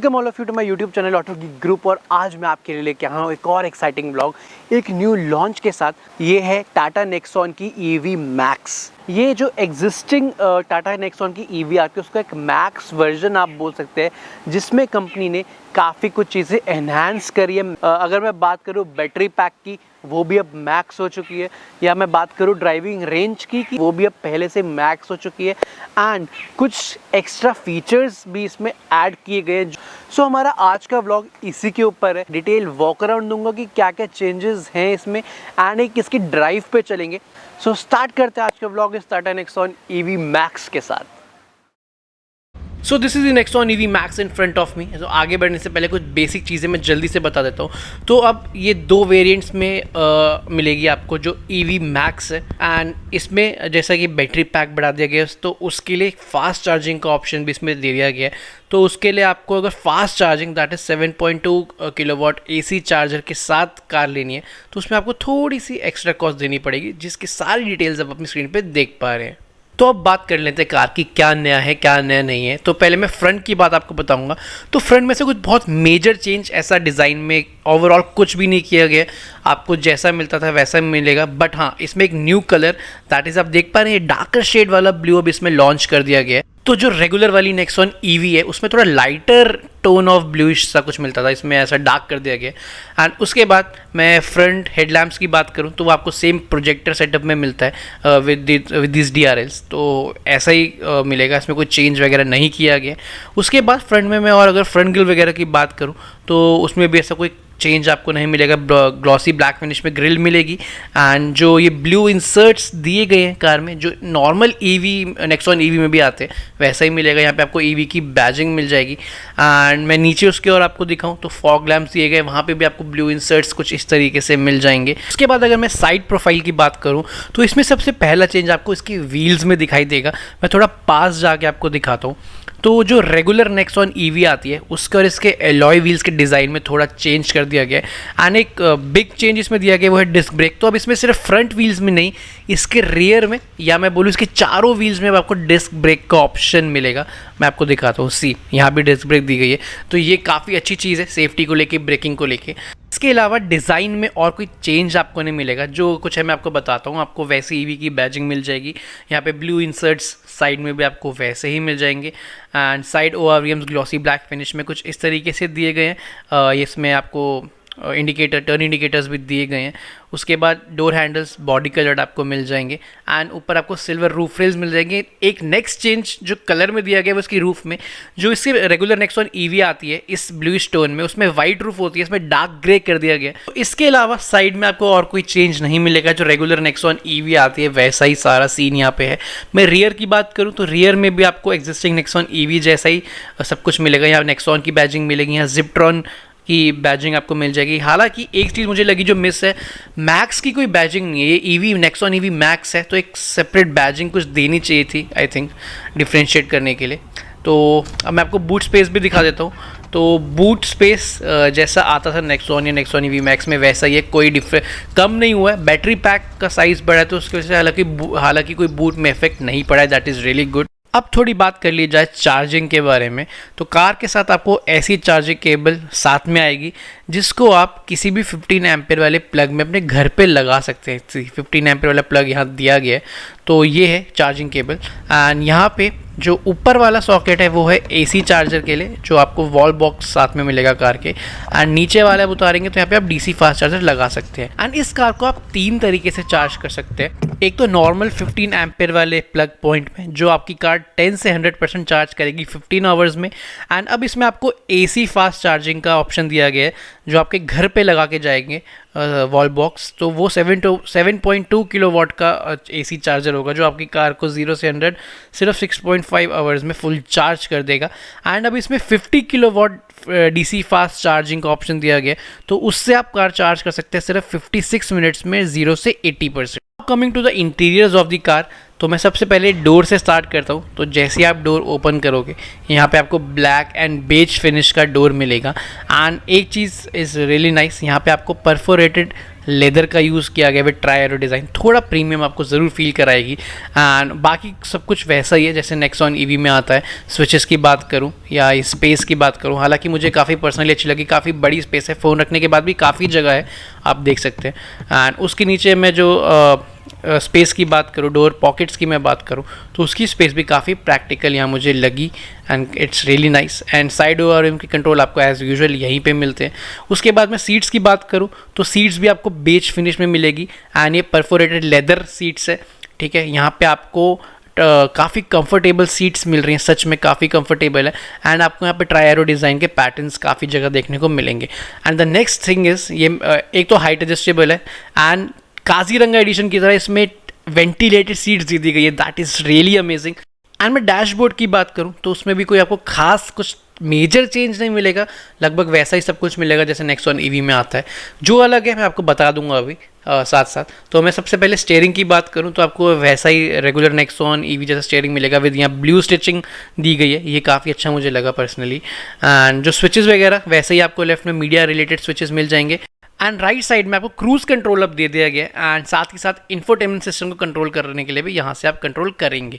Welcome all of you to my YouTube channel Auto Geek Group. और आज मैं आपके लिए लेके आया हूँ एक और एक्साइटिंग ब्लॉग एक न्यू लॉन्च के साथ। ये है टाटा नेक्सॉन की EV मैक्स। ये जो एग्जिस्टिंग टाटा नेक्सॉन की EV आती है उसका एक मैक्स वर्जन आप बोल सकते हैं, जिसमें कंपनी ने काफ़ी कुछ चीज़ें एनहांस करी है। अगर मैं बात करूँ बैटरी पैक की, वो भी अब मैक्स हो चुकी है, या मैं बात करूँ ड्राइविंग रेंज की वो भी अब पहले से मैक्स हो चुकी है, एंड कुछ एक्स्ट्रा फीचर्स भी इसमें ऐड किए गए हैं। सो हमारा आज का व्लॉग इसी के ऊपर है। डिटेल वॉक अराउंड दूंगा कि क्या क्या चेंजेस हैं इसमें, एंड एक इसकी ड्राइव पे चलेंगे। सो स्टार्ट करते हैं आज का व्लॉग इस टाटा नेक्सॉन EV मैक्स के साथ। So this is the Nexon EV max in front of me. तो आगे बढ़ने से पहले कुछ बेसिक चीज़ें मैं जल्दी से बता देता हूँ। तो अब ये दो वेरिएंट्स में मिलेगी आपको जो EV मैक्स है, एंड इसमें जैसा कि बैटरी पैक बढ़ा दिया गया है, तो उसके लिए फास्ट चार्जिंग का ऑप्शन भी इसमें दे दिया गया है। तो उसके लिए आपको अगर fast charging that is 7.2 kilowatt AC charger के साथ कार लेनी है, तो उसमें आपको थोड़ी सी एक्स्ट्रा कॉस्ट देनी पड़ेगी, जिसकी सारी डिटेल्स आप अपनी स्क्रीन पर देख पा रहे हैं। तो अब बात कर लेते हैं कार की, क्या नया है क्या नया नहीं है। तो पहले मैं फ्रंट की बात आपको बताऊंगा। तो फ्रंट में से कुछ बहुत मेजर चेंज ऐसा डिज़ाइन में ओवरऑल कुछ भी नहीं किया गया, आपको जैसा मिलता था वैसा मिलेगा। बट हाँ, इसमें एक न्यू कलर दैट इज़ आप देख पा रहे हैं, डार्कर शेड वाला ब्लू अब इसमें लॉन्च कर दिया गया है। तो जो रेगुलर वाली नेक्सॉन EV है उसमें थोड़ा लाइटर टोन ऑफ ब्लूइश सा कुछ मिलता था, इसमें ऐसा डार्क कर दिया गया। एंड उसके बाद मैं फ्रंट हेडलैम्प्स की बात करूं तो वो आपको सेम प्रोजेक्टर सेटअप में मिलता है विद दिस DRLs। तो ऐसा ही मिलेगा, इसमें कोई चेंज वगैरह नहीं किया गया। उसके बाद फ्रंट में मैं और अगर फ्रंट ग्रिल वगैरह की बात करूं तो उसमें भी ऐसा कोई चेंज आपको नहीं मिलेगा। ग्लॉसी ब्लैक फिनिश में ग्रिल मिलेगी, एंड जो ये ब्लू इंसर्ट्स दिए गए हैं कार में, जो नॉर्मल नेक्सॉन EV में भी आते हैं वैसा ही मिलेगा। यहाँ पे आपको EV की बैजिंग मिल जाएगी। एंड मैं नीचे उसके और आपको दिखाऊं तो फॉग लैम्प्स दिए गए, वहाँ पे भी आपको ब्लू इंसर्ट्स कुछ इस तरीके से मिल जाएंगे। उसके बाद अगर मैं साइड प्रोफाइल की बात करूँ तो इसमें सबसे पहला चेंज आपको इसकी व्हील्स में दिखाई देगा। मैं थोड़ा पास जाके आपको दिखाता हूँ। तो जो रेगुलर नेक्सॉन EV आती है उसके और इसके एलॉय व्हील्स के डिज़ाइन में थोड़ा चेंज कर दिया गया है। एंड एक बिग चेंज इसमें दिया गया वो है डिस्क ब्रेक। तो अब इसमें सिर्फ फ्रंट व्हील्स में नहीं, इसके रियर में, या मैं बोलूँ इसके चारों व्हील्स में अब आपको डिस्क ब्रेक का ऑप्शन मिलेगा। मैं आपको दिखाता हूँ, सी यहाँ भी डिस्क ब्रेक दी गई है। तो ये काफ़ी अच्छी चीज़ है सेफ्टी को लेके, ब्रेकिंग को लेके। इसके अलावा डिज़ाइन में और कोई चेंज आपको नहीं मिलेगा। जो कुछ है मैं आपको बताता हूँ। आपको वैसे EV की बैजिंग मिल जाएगी, यहाँ पे ब्लू इंसर्ट्स साइड में भी आपको वैसे ही मिल जाएंगे, and side ORVMs glossy black finish में कुछ इस तरीके से दिए गए हैं। इसमें आपको इंडिकेटर, टर्न इंडिकेटर्स भी दिए गए हैं। उसके बाद डोर हैंडल्स बॉडी कलर्ड आपको मिल जाएंगे, एंड ऊपर आपको सिल्वर रूफ रेल्स मिल जाएंगे। एक नेक्स्ट चेंज जो कलर में दिया गया है उसकी रूफ में, जो इसकी रेगुलर नेक्सॉन EV आती है इस ब्लू स्टोन में, उसमें वाइट रूफ होती है, इसमें डार्क ग्रे कर दिया गया। तो इसके अलावा साइड में आपको और कोई चेंज नहीं मिलेगा। जो रेगुलर नेक्सॉन EV आती है वैसा ही सारा सीन यहाँ पे है। मैं रियर की बात करूँ तो रियर में भी आपको एग्जिस्टिंग नेक्सॉन EV जैसा ही सब कुछ मिलेगा। यहाँ नेक्सॉन की बैजिंग मिलेगी, यहाँ जिप्ट्रॉन की बैजिंग आपको मिल जाएगी। हालांकि एक चीज़ मुझे लगी जो मिस है, मैक्स की कोई बैजिंग नहीं है। ये EV नेक्सॉन EV मैक्स है, तो एक सेपरेट बैजिंग कुछ देनी चाहिए थी आई थिंक, डिफ्रेंशिएट करने के लिए। तो अब मैं आपको बूट स्पेस भी दिखा देता हूँ। तो बूट स्पेस जैसा आता था नेक्सॉन या नेक्सॉन EV मैक्स में वैसा ही है, कोई कम नहीं हुआ है। बैटरी पैक का साइज़ बढ़ा है तो उसकी वजह से हालांकि कोई बूट में इफेक्ट नहीं पड़ा है, दैट इज़ रियली गुड। अब थोड़ी बात कर ली जाए चार्जिंग के बारे में। तो कार के साथ आपको ऐसी चार्जिंग केबल साथ में आएगी जिसको आप किसी भी 15 एम्पेयर वाले प्लग में अपने घर पे लगा सकते हैं। 15 एम्पेयर वाला प्लग यहाँ दिया गया है। तो ये है चार्जिंग केबल, एंड यहाँ पे जो ऊपर वाला सॉकेट है वो है AC चार्जर के लिए, जो आपको वॉल बॉक्स साथ में मिलेगा कार के। एंड नीचे वाला आप उतारेंगे तो यहाँ पे आप DC फास्ट चार्जर लगा सकते हैं। एंड इस कार को आप 3 तरीके से चार्ज कर सकते हैं। एक तो नॉर्मल 15 एम्पेयर वाले प्लग पॉइंट में, जो आपकी कार 10 से 100% चार्ज करेगी 15 आवर्स में। एंड अब इसमें आपको AC फास्ट चार्जिंग का ऑप्शन दिया गया है, जो आपके घर पे लगा के जाएंगे वॉल बॉक्स। तो वो 7.2 किलोवाट का AC चार्जर होगा, जो आपकी कार को 0 से 100 सिर्फ 6.5 आवर्स में फुल चार्ज कर देगा। एंड अब इसमें 50 किलोवाट DC फास्ट चार्जिंग का ऑप्शन दिया गया, तो उससे आप कार चार्ज कर सकते हैं सिर्फ 56 मिनट्स में 0 से 80%। Coming to the interiors of the car, तो मैं सबसे पहले डोर से स्टार्ट करता हूँ। तो जैसे आप डोर ओपन करोगे, यहाँ पे आपको ब्लैक एंड बेज फिनिश का डोर मिलेगा। एंड एक चीज़ इज़ रियली नाइस, यहाँ पे आपको परफोरेटेड लेदर का यूज़ किया गया विद ट्राई एरो डिज़ाइन, थोड़ा प्रीमियम आपको ज़रूर फील कराएगी। एंड बाकी सब कुछ वैसा ही है जैसे नेक्सॉन ईवी में आता है। स्विचेस की बात करूँ या स्पेस की बात करूँ, हालांकि मुझे काफ़ी पर्सनली अच्छी लगी, काफ़ी बड़ी स्पेस है, फ़ोन रखने के बाद भी काफ़ी जगह है, आप देख सकते हैं। एंड उसके नीचे मैं जो स्पेस की बात करूँ, डोर पॉकेट्स की मैं बात करूँ, तो उसकी स्पेस भी काफ़ी प्रैक्टिकल यहाँ मुझे लगी and it's really nice. And side ORM के कंट्रोल आपको एज यूजुअल यहीं पे मिलते हैं। उसके बाद मैं सीट्स की बात करूँ तो सीट्स भी आपको बेज फिनिश में मिलेगी एंड ये परफोरेटेड लेदर सीट्स है, ठीक है। यहाँ पे आपको काफ़ी कंफर्टेबल सीट्स मिल रही हैं, सच में काफ़ी कंफर्टेबल है। एंड आपको यहाँ पे ट्राई एरो डिज़ाइन के पैटर्न्स काफ़ी जगह देखने को मिलेंगे। And the next thing is ये एक तो हाइट एडजस्टेबल है एंड काजीरंगा एडिशन की तरह इसमें वेंटिलेटेड सीट्स दी गई है, that is really amazing. And मैं डैशबोर्ड की बात करूँ तो उसमें भी कोई आपको खास कुछ मेजर चेंज नहीं मिलेगा, लगभग वैसा ही सब कुछ मिलेगा जैसे नेक्सॉन ईवी में आता है। जो अलग है मैं आपको बता दूंगा अभी साथ साथ। तो मैं सबसे पहले स्टीयरिंग की बात करूं तो आपको वैसा ही रेगुलर नेक्सॉन ईवी जैसा स्टीयरिंग मिलेगा विद यहाँ ब्लू स्टिचिंग दी गई है, ये काफ़ी अच्छा मुझे लगा पर्सनली। एंड जो स्विचेस वगैरह वैसे ही आपको लेफ्ट में मीडिया रिलेटेड स्विचेस मिल जाएंगे एंड राइट साइड में आपको क्रूज कंट्रोल अब दे दिया गया एंड साथ ही साथ इंफोटेनमेंट सिस्टम को कंट्रोल करने के लिए भी यहाँ से आप कंट्रोल करेंगे।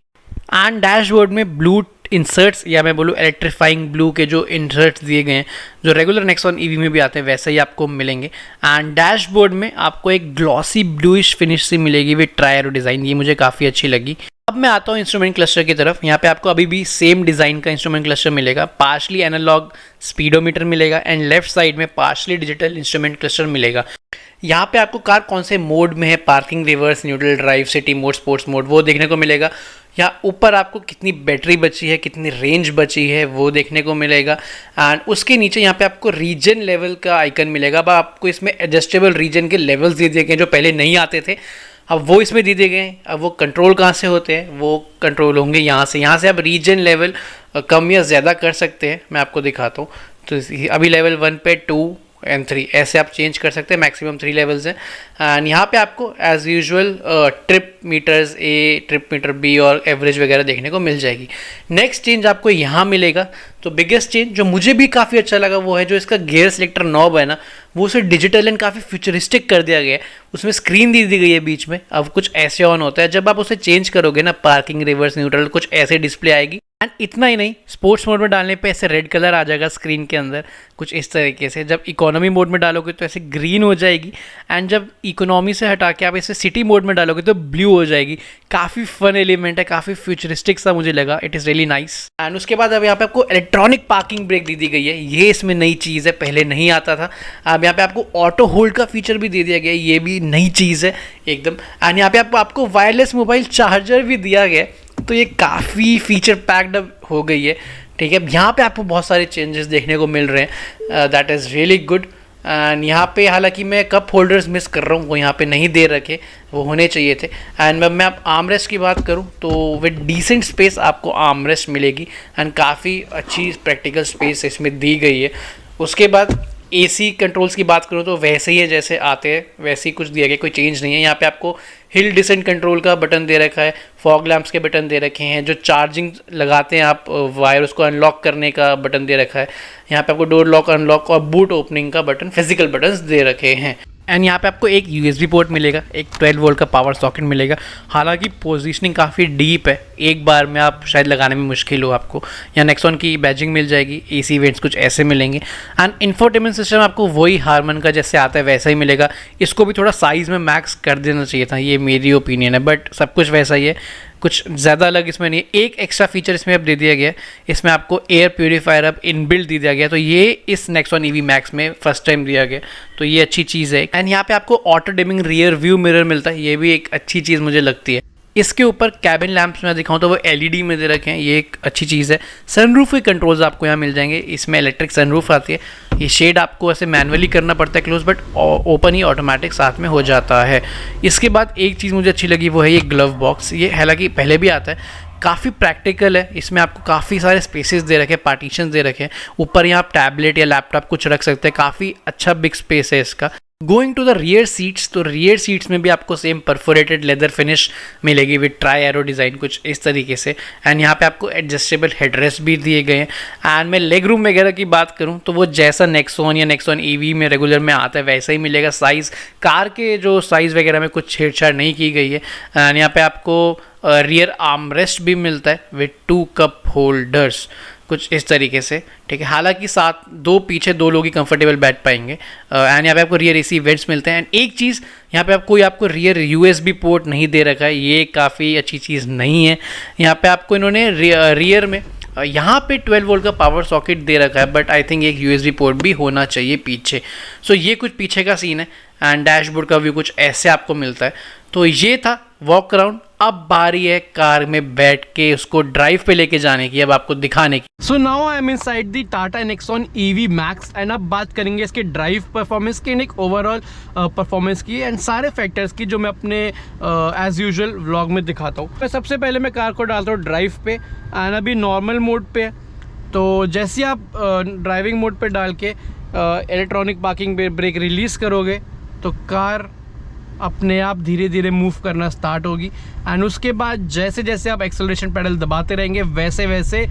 एंड डैशबोर्ड में ब्लू इंसर्ट्स या मैं बोलूँ इलेक्ट्रीफाइंग ब्लू के जो इंसर्ट्स दिए गए हैं जो रेगुलर नेक्सॉन ईवी में भी आते हैं वैसे ही आपको मिलेंगे। एंड डैशबोर्ड में आपको एक ग्लॉसी ब्लूइश फिनिश से मिलेगी विद ट्राई एरो डिज़ाइन, ये मुझे काफ़ी अच्छी लगी। अब मैं आता हूँ इंस्ट्रूमेंट क्लस्टर की तरफ। यहाँ पे आपको अभी भी सेम डिज़ाइन का इंस्ट्रूमेंट क्लस्टर मिलेगा, पार्शली एनालॉग स्पीडोमीटर मिलेगा एंड लेफ्ट साइड में पार्शली डिजिटल इंस्ट्रूमेंट क्लस्टर मिलेगा। यहाँ पे आपको कार कौन से मोड में है, parking, reverse, neutral drive, city mode, sports mode, वो देखने को मिलेगा। या ऊपर आपको कितनी बैटरी बची है, कितनी रेंज बची है, वो देखने को मिलेगा। एंड उसके नीचे यहाँ पे आपको रीजन लेवल का आइकन मिलेगा। अब आपको इसमें एडजस्टेबल रीजन के लेवल्स दे दिए गए जो पहले नहीं आते थे, अब वो इसमें दे दिए गए। अब वो कंट्रोल कहाँ से होते हैं, वो कंट्रोल होंगे यहाँ से आप रीजन लेवल कम या ज़्यादा कर सकते हैं। मैं आपको दिखाता हूँ। तो अभी लेवल 1 पे 2 एंड 3 ऐसे आप चेंज कर सकते हैं, मैक्सिमम 3 लेवल्स हैं। एंड यहाँ पे आपको एज यूजुअल ट्रिप मीटर्स ए, ट्रिप मीटर बी और एवरेज वगैरह देखने को मिल जाएगी। नेक्स्ट चेंज आपको यहाँ मिलेगा, तो बिगेस्ट चेंज जो मुझे भी काफ़ी अच्छा लगा वो है जो इसका गियर सिलेक्टर नॉब है ना, वो उसे डिजिटल एंड काफ़ी फ्यूचरिस्टिक कर दिया गया है। उसमें स्क्रीन दी गई है बीच में, अब कुछ ऐसे ऑन होता है। जब आप उसे चेंज करोगे ना, पार्किंग, रिवर्स, न्यूट्रल, कुछ ऐसे डिस्प्ले आएगी। एंड इतना ही नहीं, स्पोर्ट्स मोड में डालने पे ऐसे रेड कलर आ जाएगा स्क्रीन के अंदर, कुछ इस तरीके से। जब इकोनॉमी मोड में डालोगे तो ऐसे ग्रीन हो जाएगी एंड जब इकोनॉमी से हटा के आप इसे सिटी मोड में डालोगे तो ब्लू हो जाएगी। काफ़ी फन एलिमेंट है, काफ़ी फ्यूचरिस्टिक सा मुझे लगा, it is really nice. And उसके बाद अब यहाँ पे आपको इलेक्ट्रॉनिक पार्किंग ब्रेक दी गई है, ये इसमें नई चीज़ है, पहले नहीं आता था। अब यहाँ पे आपको ऑटो होल्ड का फीचर भी दे दिया गया है, ये भी नई चीज़ है एकदम। एंड यहाँ पे आपको वायरलेस मोबाइल चार्जर भी दिया गया है, तो ये काफ़ी फीचर पैक्ड हो गई है, ठीक है। यहाँ पे आपको बहुत सारे चेंजेस देखने को मिल रहे हैं, that is really good. And यहाँ पे हालांकि मैं कप होल्डर्स मिस कर रहा हूँ, वो यहाँ पे नहीं दे रखे, वो होने चाहिए थे। एंड मैं आप आर्मरेस्ट की बात करूँ तो विद डिसेंट स्पेस आपको आर्मरेस्ट मिलेगी एंड काफ़ी अच्छी प्रैक्टिकल स्पेस इसमें दी गई है। उसके बाद एसी कंट्रोल्स की बात करूँ तो वैसे ही है जैसे आते हैं, वैसे ही कुछ दिया गया, कोई चेंज नहीं है। यहाँ पे आपको हिल डिसेंट कंट्रोल का बटन दे रखा है, फॉग लैंप्स के बटन दे रखे हैं, जो चार्जिंग लगाते हैं आप वायर उसको अनलॉक करने का बटन दे रखा है। यहाँ पे आपको डोर लॉक, अनलॉक और बूट ओपनिंग का बटन, फिजिकल बटन्स दे रखे हैं। एंड यहाँ पे आपको एक USB पोर्ट मिलेगा, एक 12 वोल्ट का पावर सॉकेट मिलेगा। हालांकि पोजीशनिंग काफ़ी डीप है, एक बार में आप शायद लगाने में मुश्किल हो आपको। यहाँ नेक्सॉन की बैजिंग मिल जाएगी, AC वेंट्स कुछ ऐसे मिलेंगे। एंड इंफोटेनमेंट सिस्टम आपको वही हारमन का जैसे आता है वैसा ही मिलेगा। इसको भी थोड़ा साइज़ में मैक्स कर देना चाहिए था, ये मेरी ओपिनियन है, बट सब कुछ वैसा ही है, कुछ ज़्यादा अलग इसमें नहीं है। एक एक्स्ट्रा फीचर इसमें अब दे दिया गया है, इसमें आपको एयर प्यूरीफायर अब इनबिल्ट दे दिया गया, तो ये इस नेक्सॉन EV मैक्स में फर्स्ट टाइम दिया गया, तो ये अच्छी चीज़ है। एंड यहाँ पे आपको auto dimming rear view mirror मिलता है, ये भी एक अच्छी चीज़ मुझे लगती है। इसके ऊपर कैबिन लैंप्स में दिखाऊं तो वो LED में दे रखे हैं, ये एक अच्छी चीज़ है। सनरूफ के कंट्रोल्स आपको यहाँ मिल जाएंगे, इसमें इलेक्ट्रिक सनरूफ आती है। ये शेड आपको ऐसे मैनुअली करना पड़ता है close, but open he automatic साथ में हो जाता है। इसके बाद एक चीज़ मुझे अच्छी लगी वो है ये ग्लव बॉक्स। ये हालांकि पहले भी आता है, काफ़ी प्रैक्टिकल है, इसमें आपको काफ़ी सारे स्पेसेस दे रखे हैं, पार्टीशन दे रखे हैं। ऊपर यहाँ आप टैबलेट या लैपटॉप कुछ रख सकते हैं, काफ़ी अच्छा बिग स्पेस है इसका। Going to the rear seats, तो रियर सीट्स में भी आपको सेम परफोरेटेड लेदर फिनिश मिलेगी विद ट्राई एरो डिज़ाइन कुछ इस तरीके से। एंड यहाँ पे आपको एडजस्टेबल हेडरेस्ट भी दिए गए हैं। एंड मैं लेग रूम वगैरह की बात करूँ तो वो जैसा नेक्सॉन या नेक्सॉन ईवी में रेगुलर में आता है वैसा ही मिलेगा। साइज़ कार के जो साइज़ वगैरह में कुछ छेड़छाड़ नहीं की गई है। एंड यहाँ पे आपको रियर आर्मरेस्ट भी मिलता है विद 2 कप होल्डर्स कुछ इस तरीके से, ठीक है। हालांकि साथ पीछे दो लोग ही कंफर्टेबल बैठ पाएंगे। एंड यहाँ पे आपको रियर एसी वेंट्स मिलते हैं। एंड एक चीज़ यहाँ पे आपको रियर USB पोर्ट नहीं दे रखा है, ये काफ़ी अच्छी चीज़ नहीं है। यहाँ पे आपको इन्होंने रियर में यहाँ पे 12 वोल्ट का पावर सॉकेट दे रखा है, बट आई थिंक एक USB पोर्ट भी होना चाहिए पीछे। सो ये कुछ पीछे का सीन है। एंड डैशबोर्ड का व्यू कुछ ऐसे आपको मिलता है। तो ये था वॉक अराउंड। अब बारी है कार में बैठ के उसको ड्राइव पे लेके जाने की, अब आपको दिखाने की। So now I am inside the Tata Nexon EV max and अब बात करेंगे इसके ड्राइव परफॉर्मेंस की, एक ओवरऑल परफॉर्मेंस की एंड सारे फैक्टर्स की जो मैं अपने एज यूजुअल व्लॉग में दिखाता हूँ। मैं सबसे पहले मैं कार को डालता हूँ ड्राइव पे एंड अभी नॉर्मल मोड पे है। तो जैसे आप ड्राइविंग मोड पे डाल के इलेक्ट्रॉनिक पार्किंग ब्रेक रिलीज़ करोगे तो कार अपने आप धीरे धीरे मूव करना स्टार्ट होगी। एंड उसके बाद जैसे जैसे आप एक्सेलरेशन पेडल दबाते रहेंगे वैसे वैसे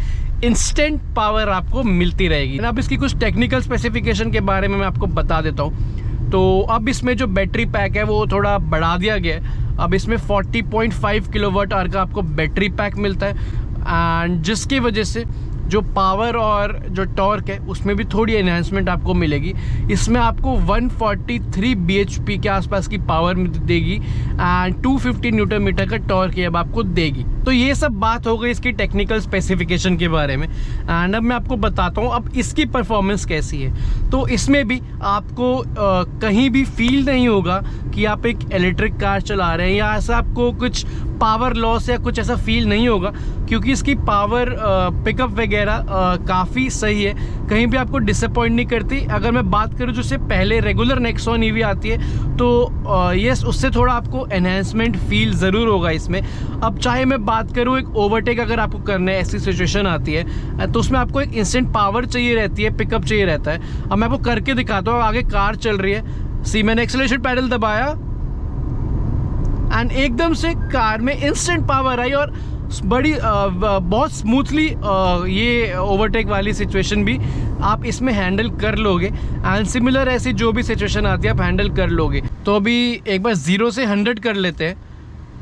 इंस्टेंट पावर आपको मिलती रहेगी। अब इसकी कुछ टेक्निकल स्पेसिफिकेशन के बारे में मैं आपको बता देता हूँ। तो अब इसमें जो बैटरी पैक है वो थोड़ा बढ़ा दिया गया है। अब इसमें 40.5 किलोवाट आवर का आपको बैटरी पैक मिलता है एंड जिसकी वजह से जो पावर और जो टॉर्क है उसमें भी थोड़ी एनहांसमेंट आपको मिलेगी। इसमें आपको 143 bhp के आसपास की पावर देगी एंड 250 न्यूटन मीटर का टॉर्क अब आपको देगी। तो ये सब बात हो गई इसकी टेक्निकल स्पेसिफिकेशन के बारे में। एंड अब मैं आपको बताता हूँ अब इसकी परफॉर्मेंस कैसी है। तो इसमें भी आपको कहीं भी फील नहीं होगा कि आप एक इलेक्ट्रिक कार चला रहे हैं या ऐसा आपको कुछ पावर लॉस या कुछ ऐसा फील नहीं होगा, क्योंकि इसकी पावर पिकअप वगैरह काफ़ी सही है, कहीं भी आपको डिसअपॉइंट नहीं करती। अगर मैं बात करूँ जो से पहले रेगुलर नेक्सॉन EV आती है तो यस उससे थोड़ा आपको एनहेंसमेंट फील ज़रूर होगा इसमें। अब चाहे मैं बात करूँ एक ओवरटेक अगर आपको करना है, ऐसी सिचुएशन आती है तो उसमें आपको एक इंस्टेंट पावर चाहिए रहती है, पिकअप चाहिए रहता है। अब मैं आपको करके दिखाता हूँ। आगे कार चल रही है, सी मैंने एक्सेलरेशन पैडल दबाया एंड एकदम से कार में इंस्टेंट पावर आई और बड़ी बहुत स्मूथली ये ओवरटेक वाली सिचुएशन भी आप इसमें हैंडल कर लोगे। एंड सिमिलर ऐसी जो भी सिचुएशन आती है आप हैंडल कर लोगे। तो अभी एक बार 0 से 100 कर लेते हैं।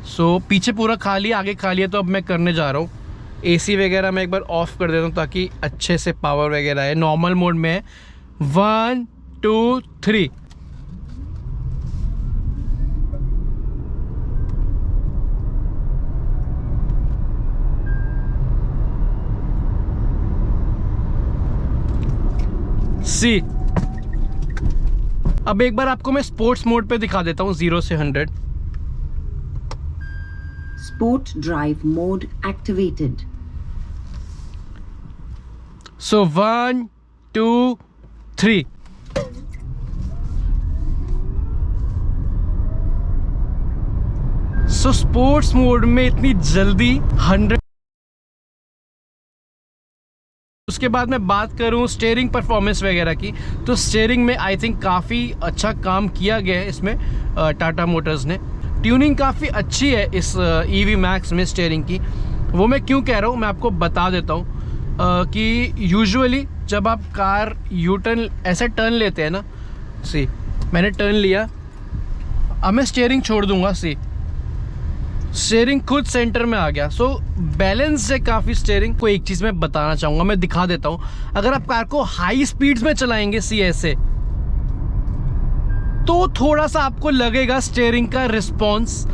सो पीछे पूरा खाली, आगे खाली है, तो अब मैं करने जा रहा हूँ। AC वगैरह मैं एक बार ऑफ कर देता हूँ ताकि अच्छे से पावर वगैरह है। नॉर्मल मोड में है। 1 2 3 सी। अब एक बार आपको मैं स्पोर्ट्स मोड पे दिखा देता हूँ 0 से 100। Sport drive mode activated. So 1 2 3 so sports mode में इतनी जल्दी 100। उसके बाद मैं बात करूं स्टीयरिंग परफॉर्मेंस वगैरह की, तो स्टीयरिंग में आई थिंक काफ़ी अच्छा काम किया गया है इसमें टाटा मोटर्स ने। ट्यूनिंग काफ़ी अच्छी है इस EV मैक्स में स्टीयरिंग की। वो मैं क्यों कह रहा हूँ मैं आपको बता देता हूँ कि यूजुअली जब आप कार यू टर्न ऐसे टर्न लेते हैं ना, सी मैंने टर्न लिया, अब मैं स्टीयरिंग छोड़ दूंगा, सी स्टीयरिंग खुद सेंटर में आ गया। सो बैलेंस है काफ़ी स्टीयरिंग। को एक चीज़ मैं बताना चाहूँगा, मैं दिखा देता हूँ। अगर आप कार को हाई स्पीड्स में चलाएंगे सी ऐसे, तो थोड़ा सा आपको लगेगा स्टीयरिंग का रिस्पॉन्स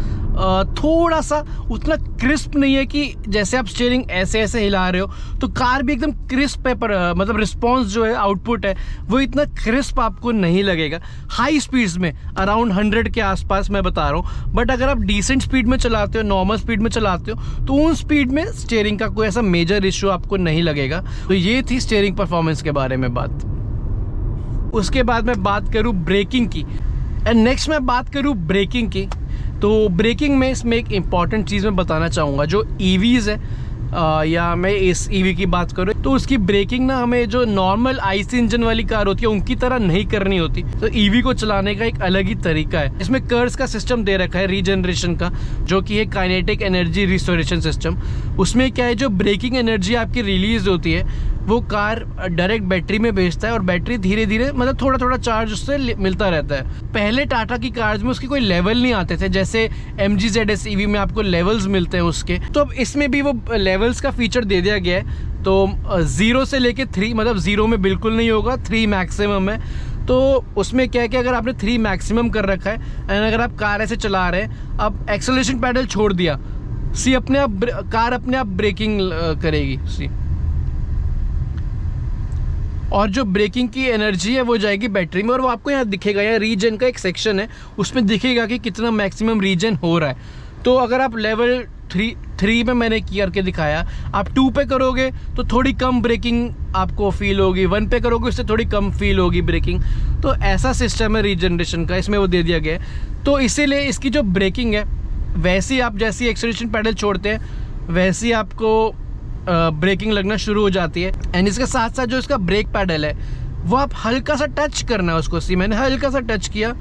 थोड़ा सा उतना क्रिस्प नहीं है कि जैसे आप स्टीयरिंग ऐसे ऐसे हिला रहे हो तो कार भी एकदम क्रिस्प है, पर मतलब रिस्पॉन्स जो है आउटपुट है वो इतना क्रिस्प आपको नहीं लगेगा हाई स्पीड्स में, अराउंड 100 के आसपास मैं बता रहा हूँ। बट अगर आप डिसेंट स्पीड में चलाते हो, नॉर्मल स्पीड में चलाते हो, तो उन स्पीड में स्टीयरिंग का कोई ऐसा मेजर इशू आपको नहीं लगेगा। तो ये थी स्टीयरिंग परफॉर्मेंस के बारे में बात। उसके बाद मैं बात करूँ ब्रेकिंग की, एंड नेक्स्ट मैं बात करूँ ब्रेकिंग की। तो ब्रेकिंग में इसमें एक इम्पॉर्टेंट चीज़ मैं बताना चाहूँगा, जो EVs है या मैं इस ईवी की बात करूँ तो उसकी ब्रेकिंग ना हमें जो नॉर्मल आईसी इंजन वाली कार होती है उनकी तरह नहीं करनी होती। तो ईवी को चलाने का एक अलग ही तरीका है। इसमें कर्व्स का सिस्टम दे रखा है रीजनरेशन का, जो कि है काइनेटिक एनर्जी रिस्टोरेशन सिस्टम। उसमें क्या है, जो ब्रेकिंग एनर्जी आपकी रिलीज होती है वो कार डायरेक्ट बैटरी में भेजता है और बैटरी धीरे धीरे मतलब थोड़ा थोड़ा चार्ज उससे मिलता रहता है। पहले टाटा की कार्स में उसके कोई लेवल नहीं आते थे, जैसे MG ZS EV में आपको लेवल्स मिलते हैं उसके, तो अब इसमें भी वो लेवल्स का फीचर दे दिया गया है। तो 0 से लेके 3, मतलब 0 में बिल्कुल नहीं होगा, 3 मैक्सिमम है। तो उसमें क्या है कि अगर आपने 3 मैक्सिमम कर रखा है एंड अगर आप कार ऐसे चला रहे हैं, अब एक्सेलरेशन पैडल छोड़ दिया, सी अपने आप कार अपने आप ब्रेकिंग करेगी सी, और जो ब्रेकिंग की एनर्जी है वो जाएगी बैटरी में और वो आपको यहाँ दिखेगा, यहाँ रीजन का एक सेक्शन है उसमें दिखेगा कि कितना मैक्सिमम रीजन हो रहा है। तो अगर आप लेवल 3 में मैंने करके दिखाया, आप 2 पे करोगे तो थोड़ी कम ब्रेकिंग आपको फील होगी, 1 पे करोगे उससे थोड़ी कम फील होगी ब्रेकिंग। तो ऐसा सिस्टम है रीजनरेशन का, इसमें वो दे दिया गया है। तो इसीलिए इसकी जो ब्रेकिंग है वैसे ही आप जैसी एक्सेलरेशन पैडल छोड़ते हैं वैसे ही आपको ब्रेकिंग लगना शुरू हो जाती है। एंड इसके साथ साथ जो इसका ब्रेक पैडल है वो आप हल्का सा टच करना है उसको। सी मैंने हल्का सा टच किया,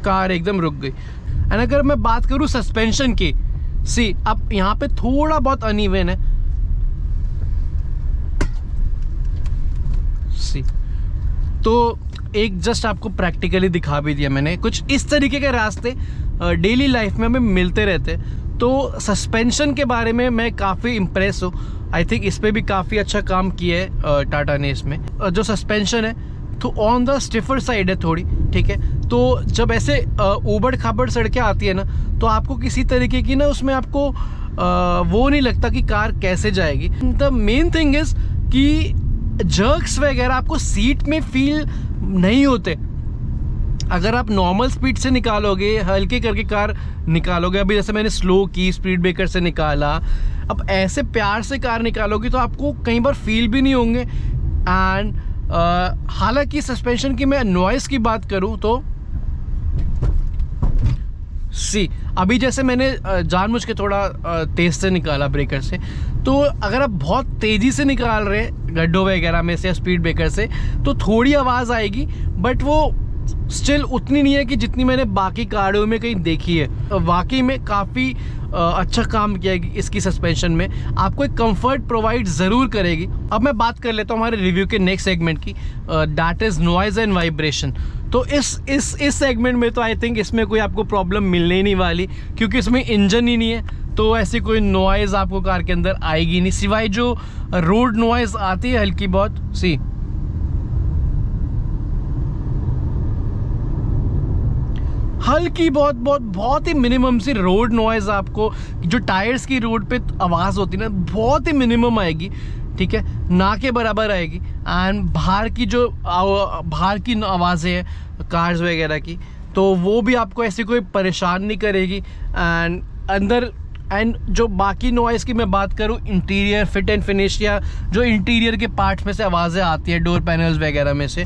कार एकदम रुक गई। एंड अगर मैं बात करूँ सस्पेंशन की, सी अब यहाँ पे थोड़ा बहुत अनइवन है, सी तो एक जस्ट आपको प्रैक्टिकली दिखा भी दिया मैंने। कुछ इस तरीके के रास्ते डेली लाइफ में हमें मिलते रहते हैं। तो सस्पेंशन के बारे में मैं काफ़ी इम्प्रेस हूँ। आई थिंक इस पर भी काफ़ी अच्छा काम किया है टाटा ने इसमें। जो सस्पेंशन है तो ऑन द स्टिफर साइड है थोड़ी, ठीक है। तो जब ऐसे ऊबड़ खाबड़ सड़कें आती है ना तो आपको किसी तरीके की ना उसमें आपको वो नहीं लगता कि कार कैसे जाएगी। द मेन थिंग इज़ कि जर्क्स वगैरह आपको सीट में फील नहीं होते। अगर आप नॉर्मल स्पीड से निकालोगे, हल्के करके कार निकालोगे, अभी जैसे मैंने स्लो की, स्पीड ब्रेकर से निकाला, अब ऐसे प्यार से कार निकालोगे तो आपको कई बार फील भी नहीं होंगे। एंड हालांकि सस्पेंशन की मैं नॉइज़ की बात करूं तो सी अभी जैसे मैंने जानबूझ के थोड़ा तेज से निकाला ब्रेकर से, तो अगर आप बहुत तेज़ी से निकाल रहे हैं गड्ढों वगैरह में से या स्पीड ब्रेकर से तो थोड़ी आवाज़ आएगी, बट वो स्टिल उतनी नहीं है कि जितनी मैंने बाकी गाड़ियों में कहीं देखी है। वाकई में काफ़ी अच्छा काम किया है इसकी सस्पेंशन में, आपको एक कंफर्ट प्रोवाइड ज़रूर करेगी। अब मैं बात कर लेता हूँ हमारे रिव्यू के नेक्स्ट सेगमेंट की, that is noise and vibration. तो इस सेगमेंट में तो आई थिंक इसमें कोई आपको प्रॉब्लम मिलने ही नहीं वाली, क्योंकि इसमें इंजन ही नहीं है, तो ऐसी कोई नॉइज़ आपको कार के अंदर आएगी नहीं, सिवाय जो रोड नॉइज़ आती है हल्की बहुत। सी हल्की बहुत ही मिनिमम सी रोड नॉइज़ आपको, जो टायर्स की रोड पे आवाज़ होती है ना, बहुत ही मिनिमम आएगी, ठीक है, ना के बराबर आएगी। एंड बाहर की आवाज़ें हैं कार्स वगैरह की, तो वो भी आपको ऐसी कोई परेशान नहीं करेगी। एंड अंदर जो बाकी नॉइज़ की मैं बात करूँ, इंटीरियर फिट एंड फिनिश या जो इंटीरियर के पार्ट्स में से आवाज़ें आती है डोर पैनल्स वगैरह में से,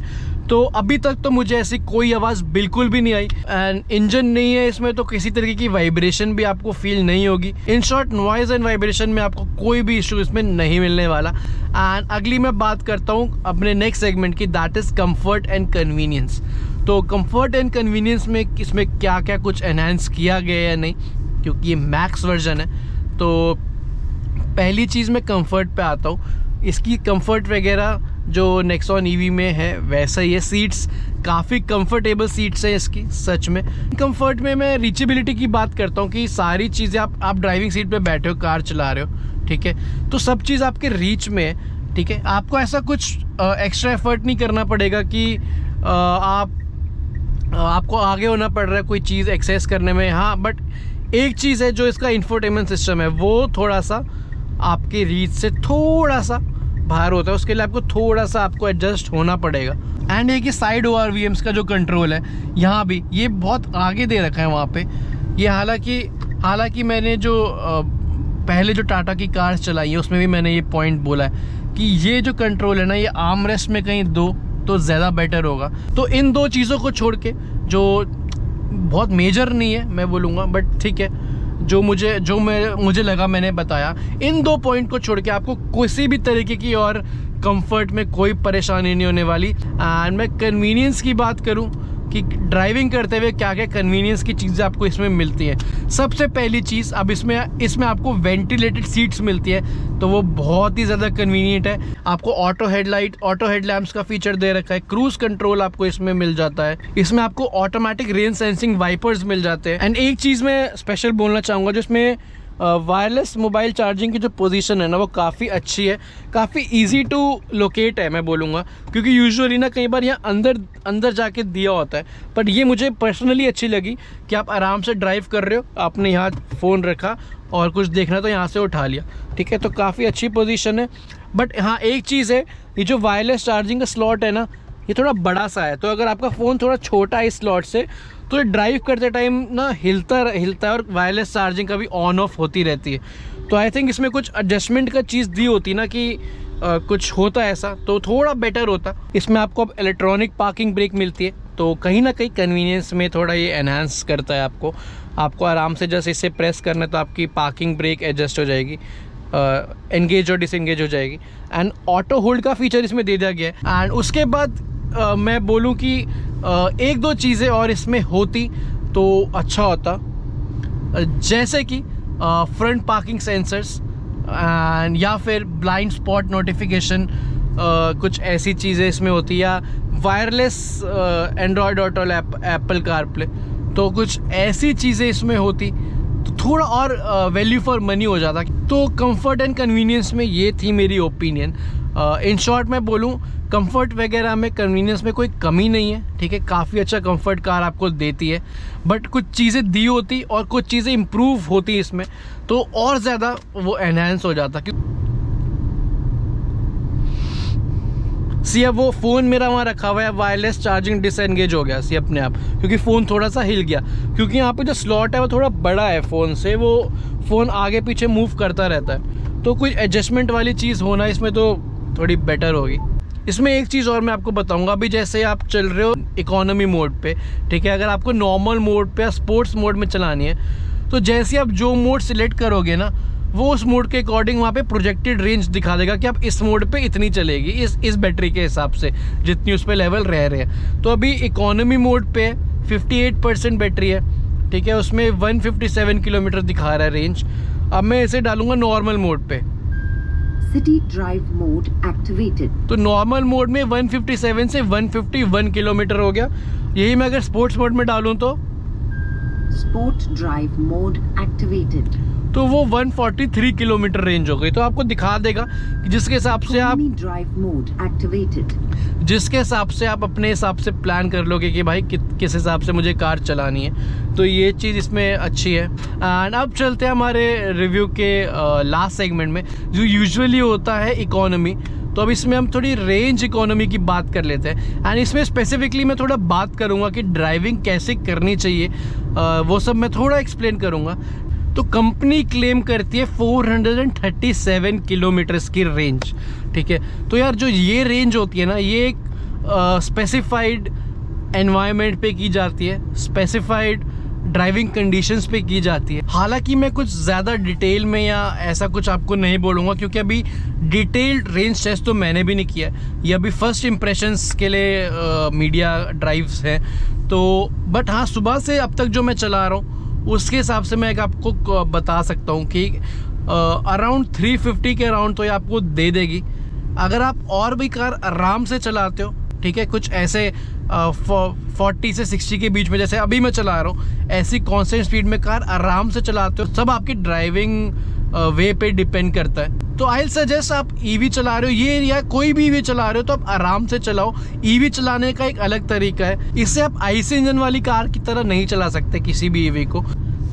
तो अभी तक तो मुझे ऐसी कोई आवाज़ बिल्कुल भी नहीं आई। एंड इंजन नहीं है इसमें तो किसी तरीके की वाइब्रेशन भी आपको फील नहीं होगी। In short noise and vibration में आपको कोई भी इशू इसमें नहीं मिलने वाला। एंड अगली मैं बात करता हूँ अपने नेक्स्ट सेगमेंट की, that is comfort and convenience. तो कम्फर्ट एंड कन्वीनियंस में इसमें क्या क्या कुछ एनहांस किया गया या नहीं, क्योंकि ये मैक्स वर्जन है। तो पहली चीज़ मैं कंफर्ट पे आता हूँ। इसकी कंफर्ट वगैरह जो नेक्सॉन ईवी में है वैसा ही है। सीट्स काफ़ी कंफर्टेबल सीट्स हैं इसकी, सच में। कंफर्ट में मैं रीचेबिलिटी की बात करता हूँ कि सारी चीज़ें आप ड्राइविंग सीट पे बैठे हो, कार चला रहे हो, ठीक है, तो सब चीज़ आपके रीच में है, ठीक है। आपको ऐसा कुछ एक्स्ट्रा एफर्ट नहीं करना पड़ेगा कि आपको आगे होना पड़ रहा है कोई चीज़ एक्सेस करने में। हाँ, बट एक चीज़ है, जो इसका इंफोटेनमेंट सिस्टम है वो थोड़ा सा आपकी रीच से थोड़ा सा बाहर होता है, उसके लिए आपको थोड़ा सा एडजस्ट होना पड़ेगा। एंड एक ये साइड ORVMs का जो कंट्रोल है यहाँ भी ये बहुत आगे दे रखा है वहाँ पे। ये हालांकि मैंने जो पहले जो टाटा की कार्स चलाई है उसमें भी मैंने ये पॉइंट बोला है कि ये जो कंट्रोल है ना, ये आर्म रेस्ट में कहीं दो तो ज़्यादा बेटर होगा। तो इन दो चीज़ों को छोड़ के, जो बहुत मेजर नहीं है मैं बोलूँगा, बट ठीक है, मुझे लगा मैंने बताया। इन 2 पॉइंट को छोड़ के आपको किसी भी तरीके की और कंफर्ट में कोई परेशानी नहीं होने वाली। एंड मैं कन्वीनियंस की बात करूं कि ड्राइविंग करते हुए क्या क्या कन्वीनियंस की चीज़ें आपको इसमें मिलती हैं। सबसे पहली चीज़, अब इसमें आपको वेंटिलेटेड सीट्स मिलती है, तो वो बहुत ही ज़्यादा कन्वीनियंट है। आपको ऑटो हेडलैम्प्स का फीचर दे रखा है। क्रूज कंट्रोल आपको इसमें मिल जाता है। इसमें आपको ऑटोमेटिक रेन सेंसिंग वाइपर्स मिल जाते हैं। एंड एक चीज़ मैं स्पेशल बोलना चाहूँगा, जिसमें वायरलेस मोबाइल चार्जिंग की जो पोजीशन है ना, वो काफ़ी अच्छी है, काफ़ी इजी टू लोकेट है मैं बोलूँगा, क्योंकि यूजुअली ना कई बार यहाँ अंदर जाके दिया होता है, बट ये मुझे पर्सनली अच्छी लगी कि आप आराम से ड्राइव कर रहे हो, आपने यहाँ फ़ोन रखा और कुछ देखना तो यहाँ से उठा लिया, ठीक है, तो काफ़ी अच्छी पोजीशन है। बट हाँ, एक चीज़ है, ये जो वायरलेस चार्जिंग का स्लॉट है ना, ये थोड़ा बड़ा सा है, तो अगर आपका फ़ोन थोड़ा छोटा है इस स्लॉट से, तो ये ड्राइव करते टाइम ना हिलता है और वायरलेस चार्जिंग का भी ऑन ऑफ होती रहती है। तो आई थिंक इसमें कुछ एडजस्टमेंट का चीज़ दी होती ना कि कुछ होता है ऐसा, तो थोड़ा बेटर होता। इसमें आपको अब इलेक्ट्रॉनिक पार्किंग ब्रेक मिलती है, तो कहीं ना कहीं कन्वीनियंस में थोड़ा ये एनहांस करता है आपको आराम से जस्ट इसे प्रेस करना है तो आपकी पार्किंग ब्रेक एडजस्ट हो जाएगी, एंगेज और डिसएंगेज हो जाएगी। एंड ऑटो होल्ड का फीचर इसमें दे दिया गया है। एंड उसके बाद मैं बोलूँ कि 1-2 चीज़ें और इसमें होती तो अच्छा होता, जैसे कि फ्रंट पार्किंग सेंसर्स एंड या फिर ब्लाइंड स्पॉट नोटिफिकेशन, कुछ ऐसी चीज़ें इसमें होती, या wireless Android auto Apple CarPlay, तो कुछ ऐसी चीज़ें इसमें होती तो थोड़ा और वैल्यू फॉर मनी हो जाता। तो कंफर्ट एंड कन्वीनियंस में ये थी मेरी ओपिनियन। इन शॉर्ट मैं बोलूँ, कंफर्ट वगैरह में, कन्वीनियंस में कोई कमी नहीं है, ठीक है, काफ़ी अच्छा कंफर्ट कार आपको देती है, बट कुछ चीज़ें दी होती और कुछ चीज़ें इम्प्रूव होती इसमें, तो और ज़्यादा वो एनहांस हो जाता। सी अब वो फ़ोन मेरा वहाँ रखा हुआ है, वायरलेस चार्जिंग डिसएंगेज हो गया सी अपने आप, क्योंकि फ़ोन थोड़ा सा हिल गया, क्योंकि यहाँ पे जो स्लॉट है वो थोड़ा बड़ा है फ़ोन से, वो फ़ोन आगे पीछे मूव करता रहता है, तो कुछ एडजस्टमेंट वाली चीज़ होना इसमें तो थोड़ी बेटर होगी। इसमें एक चीज़ और मैं आपको बताऊंगा, अभी जैसे आप चल रहे हो इकोनॉमी मोड पे, ठीक है, अगर आपको नॉर्मल मोड पे या स्पोर्ट्स मोड में चलानी है, तो जैसे आप जो मोड सिलेक्ट करोगे ना, वो उस मोड के अकॉर्डिंग वहाँ पे प्रोजेक्टेड रेंज दिखा देगा कि आप इस मोड पे इतनी चलेगी, इस बैटरी के हिसाब से जितनी उस पर लेवल रह रहे हैं। तो अभी इकोनॉमी मोड पे 58% बैटरी है, ठीक है, उसमें 157 किलोमीटर दिखा रहा है रेंज। अब मैं इसे डालूंगा नॉर्मल मोड पे, City Drive Mode activated. तो नॉर्मल मोड में 157 से 151 किलोमीटर हो गया। यही मैं अगर स्पोर्ट्स मोड में डालूं तो Sport Drive Mode activated. तो वो 143 किलोमीटर रेंज हो गई। तो आपको दिखा देगा कि जिसके हिसाब से आप Economy Drive Mode activated. जिसके हिसाब से आप अपने हिसाब से प्लान कर लोगे कि भाई किस हिसाब से मुझे कार चलानी है, तो ये चीज़ इसमें अच्छी है। एंड अब चलते हैं हमारे रिव्यू के लास्ट सेगमेंट में, जो यूजुअली होता है इकोनॉमी। तो अब इसमें हम थोड़ी रेंज इकोनॉमी की बात कर लेते हैं। एंड इसमें स्पेसिफिकली मैं थोड़ा बात करूँगा कि ड्राइविंग कैसे करनी चाहिए, वो सब मैं थोड़ा एक्सप्लेन करूँगा। तो कंपनी क्लेम करती है 437 किलोमीटर्स की रेंज, ठीक है। तो यार जो ये रेंज होती है ना, ये एक स्पेसिफाइड एनवायरनमेंट पे की जाती है, स्पेसिफाइड ड्राइविंग कंडीशंस पे की जाती है। हालांकि मैं कुछ ज़्यादा डिटेल में या ऐसा कुछ आपको नहीं बोलूँगा, क्योंकि अभी डिटेल्ड रेंज टेस्ट तो मैंने भी नहीं किया है, ये अभी फर्स्ट इम्प्रेशंस के लिए मीडिया ड्राइव्स हैं। तो बट हाँ, सुबह से अब तक जो मैं चला रहा हूँ उसके हिसाब से मैं एक आपको बता सकता हूँ कि अराउंड 350 के अराउंड तो ये आपको दे देगी। अगर आप और भी कार आराम से चलाते हो, ठीक है, कुछ ऐसे 40 से 60 के बीच में जैसे अभी मैं चला रहा हूँ, ऐसी कांस्टेंट स्पीड में कार आराम से चलाते हो, सब आपकी ड्राइविंग वे पे डिपेंड करता है। तो आई सजेस्ट आप ईवी चला रहे हो ये या कोई भी ईवी चला रहे हो तो आप आराम से चलाओ। ईवी चलाने का एक अलग तरीका है, इससे आप आईसी इंजन वाली कार की तरह नहीं चला सकते किसी भी ईवी को।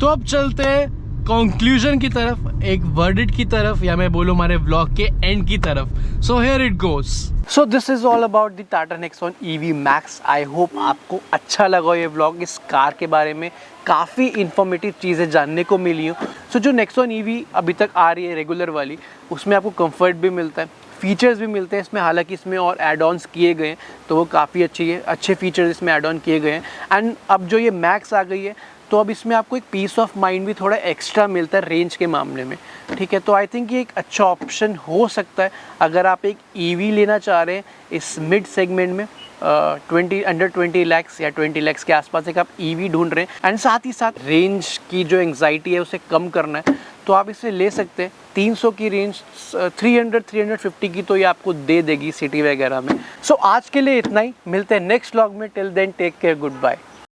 तो अब चलते हैं कंक्लूजन की तरफ, एक वर्डिट की तरफ, या मैं बोलूँ हमारे व्लॉग के एंड की तरफ। So here it goes. So this is all about the Tata Nexon EV max. I hope आपको अच्छा लगा ये व्लॉग। इस कार के बारे में काफ़ी इन्फॉर्मेटिव चीज़ें जानने को मिली हूँ। सो जो नेक्सॉन EV अभी तक आ रही है रेगुलर वाली, उसमें आपको कंफर्ट भी मिलता है, फीचर्स भी मिलते हैं इसमें। हालांकि इसमें और एड ऑन्स किए गए हैं तो वो काफ़ी अच्छी है, अच्छे फीचर्स इसमें एड ऑन किए गए हैं। एंड अब जो ये मैक्स आ गई है तो अब इसमें आपको एक पीस ऑफ माइंड भी थोड़ा एक्स्ट्रा मिलता है रेंज के मामले में, ठीक है। तो आई थिंक ये एक अच्छा ऑप्शन हो सकता है अगर आप एक ईवी लेना चाह रहे हैं इस मिड सेगमेंट में, अंडर 20 लाख या 20 लाख के आसपास एक आप ईवी ढूंढ रहे हैं एंड साथ ही साथ रेंज की जो एंग्जाइटी है उसे कम करना है, तो आप इसे ले सकते हैं। 300 की रेंज 350 की तो ये आपको दे देगी सिटी वगैरह में। सो आज के लिए इतना ही, मिलते हैं नेक्स्ट व्लॉग में। Till then take care, good bye.